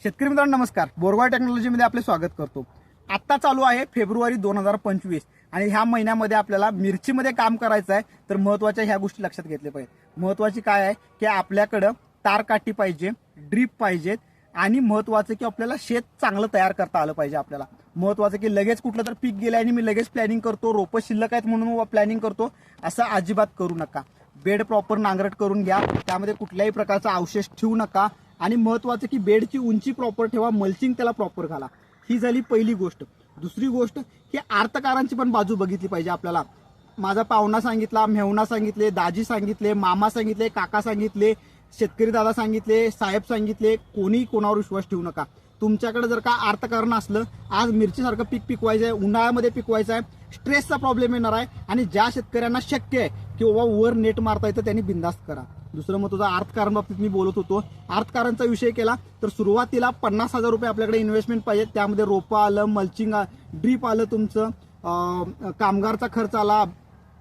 शेतकरी मित्रांनो नमस्कार. बोरगाव टेक्नॉलॉजीमध्ये आपले स्वागत करतो. आत्ता चालू आहे फेब्रुवारी 2025 आणि ह्या महिन्यामध्ये आपल्याला मिरचीमध्ये काम करायचं आहे. तर महत्त्वाच्या ह्या गोष्टी लक्षात घेतल्या पाहिजेत. महत्त्वाची काय आहे की आपल्याकडं तारकाठी पाहिजे, ड्रीप पाहिजेत आणि महत्त्वाचं की आपल्याला शेत चांगलं तयार करता आलं पाहिजे. आपल्याला महत्त्वाचं की लगेच कुठलं तर पीक गेलं आणि मी लगेच प्लॅनिंग करतो, रोपं शिल्लक आहेत म्हणून प्लॅनिंग करतो, असं अजिबात करू नका. बेड प्रॉपर नांगरट करून घ्या, त्यामध्ये कुठल्याही प्रकारचा अवशेष ठेवू नका आणि महत्त्वाचं की बेडची उंची प्रॉपर ठेवा, मल्चिंग त्याला प्रॉपर घाला. ही झाली पहिली गोष्ट. दुसरी गोष्ट की अर्थकारांची पण बाजू बघितली पाहिजे आपल्याला. माझा पाहुणा सांगितला, मेहुणा सांगितले, दाजी सांगितले, मामा सांगितले, काका सांगितले, शेतकरी दादा सांगितले, साहेब सांगितले, कोणी कोणावर विश्वास ठेवू नका. तुमच्याकडे जर का अर्थकारण असलं, आज मिरचीसारखं पीक पिकवायचं आहे, उन्हाळ्यामध्ये पिकवायचं आहे, स्ट्रेसचा प्रॉब्लेम येणार आहे आणि ज्या शेतकऱ्यांना शक्य आहे की बाबा वर नेट मारता येतं त्यांनी बिंदास्त करा. दुसरं महत्त्वाचं अर्थकारण बाबतीत मी बोलत होतो. अर्थकारणचा विषय केला तर सुरुवातीला 50,000 रुपये आपल्याकडे इन्व्हेस्टमेंट पाहिजे. त्यामध्ये रोपं आलं, मल्चिंग, ड्रीप आलं, तुमचं कामगारचा खर्च आला,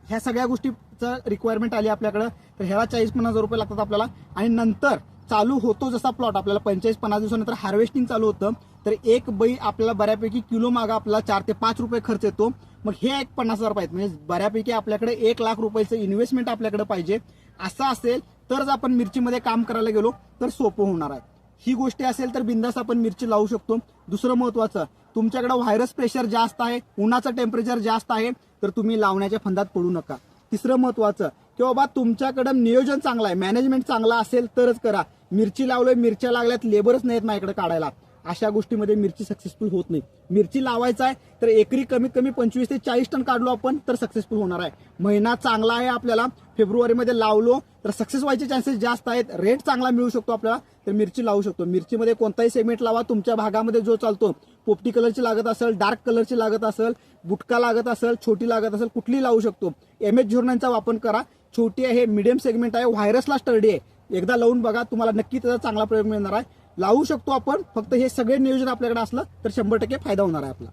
ह्या सगळ्या गोष्टीचं रिक्वायरमेंट आली आपल्याकडं. तर ह्याला 40-50,000 रुपये लागतात आपल्याला. आणि नंतर चालू होतो जसा प्लॉट आपल्याला 45-50 दिवसानंतर हार्वेस्टिंग चालू होतं, तर एक बई आपल्याला बऱ्यापैकी किलो मागा आपल्याला 4 ते 5 रुपये खर्च येतो. मग हे एक 50,000 पाहिजे, म्हणजे बऱ्यापैकी आपल्याकडे 1 लाख रुपयाचं इन्व्हेस्टमेंट आपल्याकडे पाहिजे. असं असेल तरच आपण मिरचीमध्ये काम करायला गेलो तर सोपं होणार आहे. ही गोष्टी असेल तर बिंदास आपण मिरची लावू शकतो. दुसरं महत्त्वाचं, तुमच्याकडे व्हायरस प्रेशर जास्त आहे, उन्हाचं टेम्परेचर जास्त आहे, तर तुम्ही लावण्याच्या फंदात पडू नका. तिसरं महत्त्वाचं की बाबा तुमच्याकडं नियोजन चांगलं आहे, मॅनेजमेंट चांगला असेल तरच करा. मिरची लावलोय, मिरच्या लागल्यात, लेबरच नाहीत माझ्याकडे काढायला, अशा गोष्टीमध्ये मिरची सक्सेसफुल होत नाही. मिरची लावायचा आहे तर एकरी कमीत कमी 25 ते 40 टन काढलो आपण तर सक्सेसफुल होणार आहे. महिना चांगला आहे आपल्याला, फेब्रुवारीमध्ये लावलो तर सक्सेस व्हायचे चान्सेस जास्त आहेत, रेट चांगला मिळू शकतो आपल्याला, तर मिरची लावू शकतो. मिरचीमध्ये कोणताही सेगमेंट लावा, तुमच्या भागामध्ये जो चालतो, पोपटी कलरची लागत असेल, डार्क कलरची लागत असेल, बुटका लागत असेल, छोटी लागत असेल, कुठली लावू शकतो. MS झोरणांचा वापर करा. छोटी आहे, मीडियम सेगमेंट आहे, व्हायरसला स्टर्डी आहे. एकदा लावून बघा, तुम्हाला नक्की त्याचा चांगला प्रयोग मिळणार आहे. लावू शकतो आपण, फक्त हे सगळे नियोजन आपल्याकडे असलं तर 100% फायदा होणार आहे आपला.